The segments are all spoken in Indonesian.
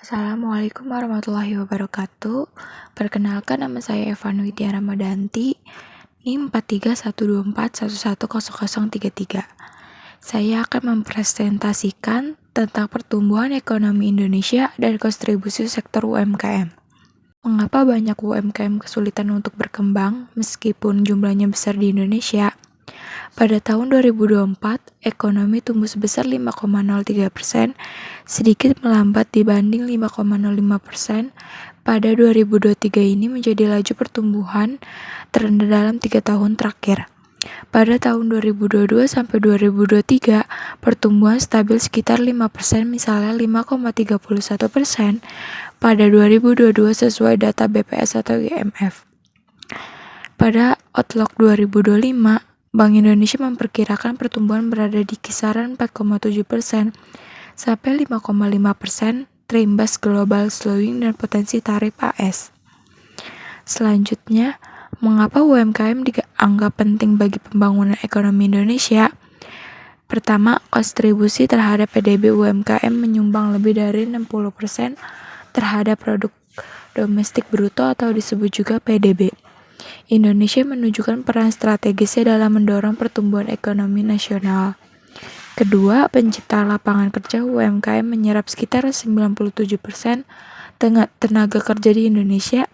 Assalamualaikum warahmatullahi wabarakatuh. Perkenalkan, nama saya Evan Widya Ramadanti, NIM 431241100033. Saya akan mempresentasikan tentang pertumbuhan ekonomi Indonesia dan kontribusi sektor UMKM. Mengapa banyak UMKM kesulitan untuk berkembang meskipun jumlahnya besar di Indonesia? Pada tahun 2024, ekonomi tumbuh sebesar 5,03%, sedikit melambat dibanding 5,05% pada 2023 ini menjadi laju pertumbuhan terendah dalam 3 tahun terakhir. Pada tahun 2022 sampai 2023, pertumbuhan stabil sekitar 5%, misalnya 5,31% pada 2022 sesuai data BPS atau IMF. Pada Outlook 2025, Bank Indonesia memperkirakan pertumbuhan berada di kisaran 4,7% sampai 5,5% terimbas global slowing dan potensi tarif AS. Selanjutnya, mengapa UMKM dianggap penting bagi pembangunan ekonomi Indonesia? Pertama, kontribusi terhadap PDB UMKM menyumbang lebih dari 60% terhadap produk domestik bruto atau disebut juga PDB. Indonesia menunjukkan peran strategisnya dalam mendorong pertumbuhan ekonomi nasional. Kedua, pencipta lapangan kerja UMKM menyerap sekitar 97% tenaga kerja di Indonesia,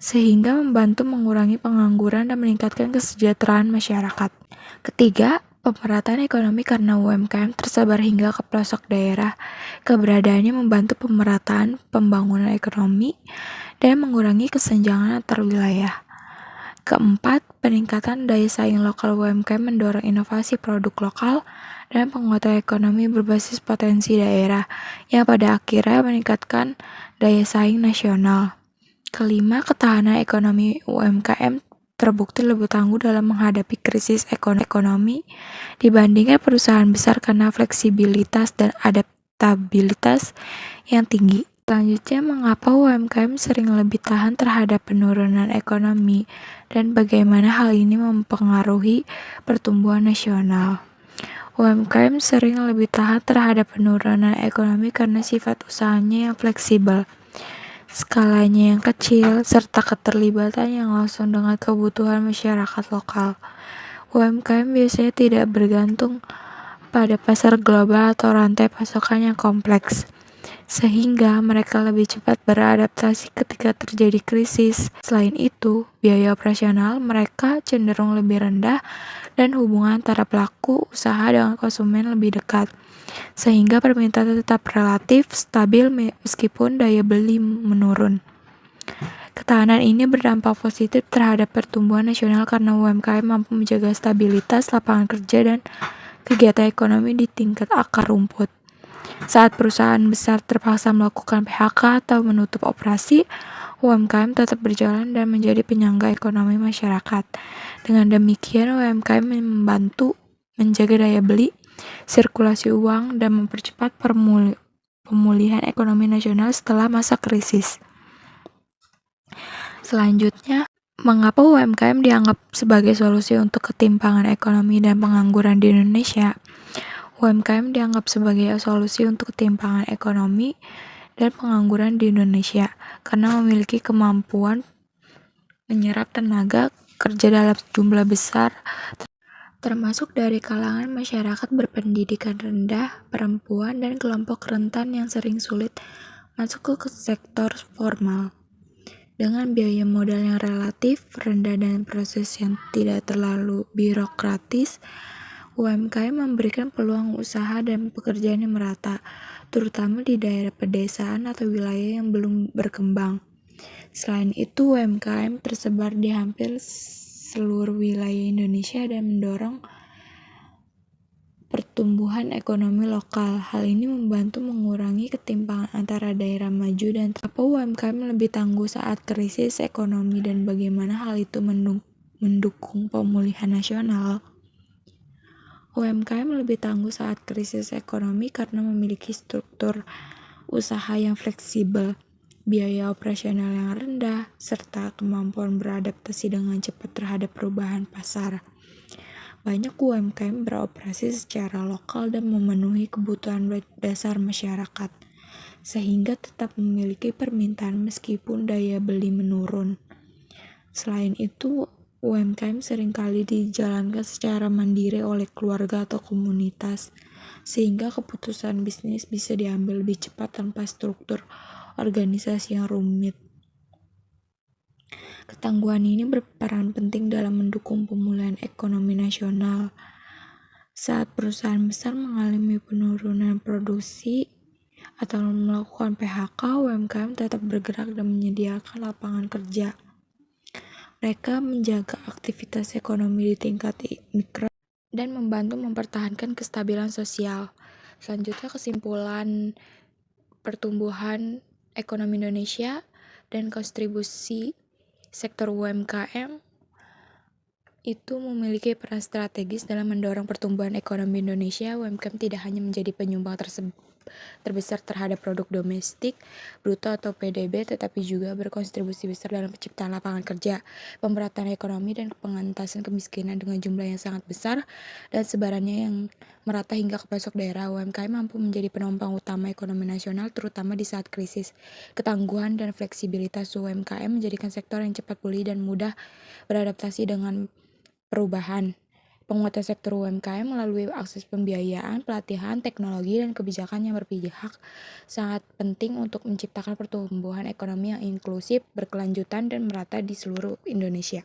sehingga membantu mengurangi pengangguran dan meningkatkan kesejahteraan masyarakat. Ketiga, pemerataan ekonomi karena UMKM tersebar hingga ke pelosok daerah. Keberadaannya membantu pemerataan pembangunan ekonomi dan mengurangi kesenjangan antar wilayah. Keempat, peningkatan daya saing lokal UMKM mendorong inovasi produk lokal dan penguatan ekonomi berbasis potensi daerah yang pada akhirnya meningkatkan daya saing nasional. Kelima, ketahanan ekonomi UMKM terbukti lebih tangguh dalam menghadapi krisis ekonomi dibandingkan perusahaan besar karena fleksibilitas dan adaptabilitas yang tinggi. Selanjutnya, mengapa UMKM sering lebih tahan terhadap penurunan ekonomi dan bagaimana hal ini mempengaruhi pertumbuhan nasional? UMKM sering lebih tahan terhadap penurunan ekonomi karena sifat usahanya yang fleksibel, skalanya yang kecil, serta keterlibatan yang langsung dengan kebutuhan masyarakat lokal. UMKM biasanya tidak bergantung pada pasar global atau rantai pasokan yang kompleks, sehingga mereka lebih cepat beradaptasi ketika terjadi krisis. Selain itu, biaya operasional mereka cenderung lebih rendah dan hubungan antara pelaku usaha dengan konsumen lebih dekat, sehingga permintaan tetap relatif stabil meskipun daya beli menurun. Ketahanan ini berdampak positif terhadap pertumbuhan nasional karena UMKM mampu menjaga stabilitas lapangan kerja dan kegiatan ekonomi di tingkat akar rumput. Saat perusahaan besar terpaksa melakukan PHK atau menutup operasi, UMKM tetap berjalan dan menjadi penyangga ekonomi masyarakat. Dengan demikian, UMKM membantu menjaga daya beli, sirkulasi uang, dan mempercepat pemulihan ekonomi nasional setelah masa krisis. Selanjutnya, mengapa UMKM dianggap sebagai solusi untuk ketimpangan ekonomi dan pengangguran di Indonesia? UMKM dianggap sebagai solusi untuk ketimpangan ekonomi dan pengangguran di Indonesia karena memiliki kemampuan menyerap tenaga kerja dalam jumlah besar, termasuk dari kalangan masyarakat berpendidikan rendah, perempuan, dan kelompok rentan yang sering sulit masuk ke sektor formal. Dengan biaya modal yang relatif rendah dan proses yang tidak terlalu birokratis, UMKM memberikan peluang usaha dan pekerjaan yang merata, terutama di daerah pedesaan atau wilayah yang belum berkembang. Selain itu, UMKM tersebar di hampir seluruh wilayah Indonesia dan mendorong pertumbuhan ekonomi lokal. Hal ini membantu mengurangi ketimpangan antara daerah maju dan apa UMKM lebih tangguh saat krisis ekonomi dan bagaimana hal itu mendukung pemulihan nasional. UMKM lebih tangguh saat krisis ekonomi karena memiliki struktur usaha yang fleksibel, biaya operasional yang rendah, serta kemampuan beradaptasi dengan cepat terhadap perubahan pasar. Banyak UMKM beroperasi secara lokal dan memenuhi kebutuhan dasar masyarakat, sehingga tetap memiliki permintaan meskipun daya beli menurun. Selain itu, UMKM seringkali dijalankan secara mandiri oleh keluarga atau komunitas, sehingga keputusan bisnis bisa diambil lebih cepat tanpa struktur organisasi yang rumit. Ketangguhan ini berperan penting dalam mendukung pemulihan ekonomi nasional. Saat perusahaan besar mengalami penurunan produksi atau melakukan PHK, UMKM tetap bergerak dan menyediakan lapangan kerja. Mereka menjaga aktivitas ekonomi di tingkat mikro dan membantu mempertahankan kestabilan sosial. Selanjutnya, kesimpulan pertumbuhan ekonomi Indonesia dan kontribusi sektor UMKM itu memiliki peran strategis dalam mendorong pertumbuhan ekonomi Indonesia. UMKM tidak hanya menjadi penyumbang terbesar terhadap produk domestik bruto atau PDB, tetapi juga berkontribusi besar dalam penciptaan lapangan kerja, pemerataan ekonomi, dan pengentasan kemiskinan dengan jumlah yang sangat besar dan sebarannya yang merata hingga ke pelosok daerah. UMKM mampu menjadi penopang utama ekonomi nasional, terutama di saat krisis. Ketangguhan dan fleksibilitas UMKM menjadikan sektor yang cepat pulih dan mudah beradaptasi dengan perubahan. Penguatan sektor UMKM melalui akses pembiayaan, pelatihan, teknologi, dan kebijakan yang berpihak sangat penting untuk menciptakan pertumbuhan ekonomi yang inklusif, berkelanjutan, dan merata di seluruh Indonesia.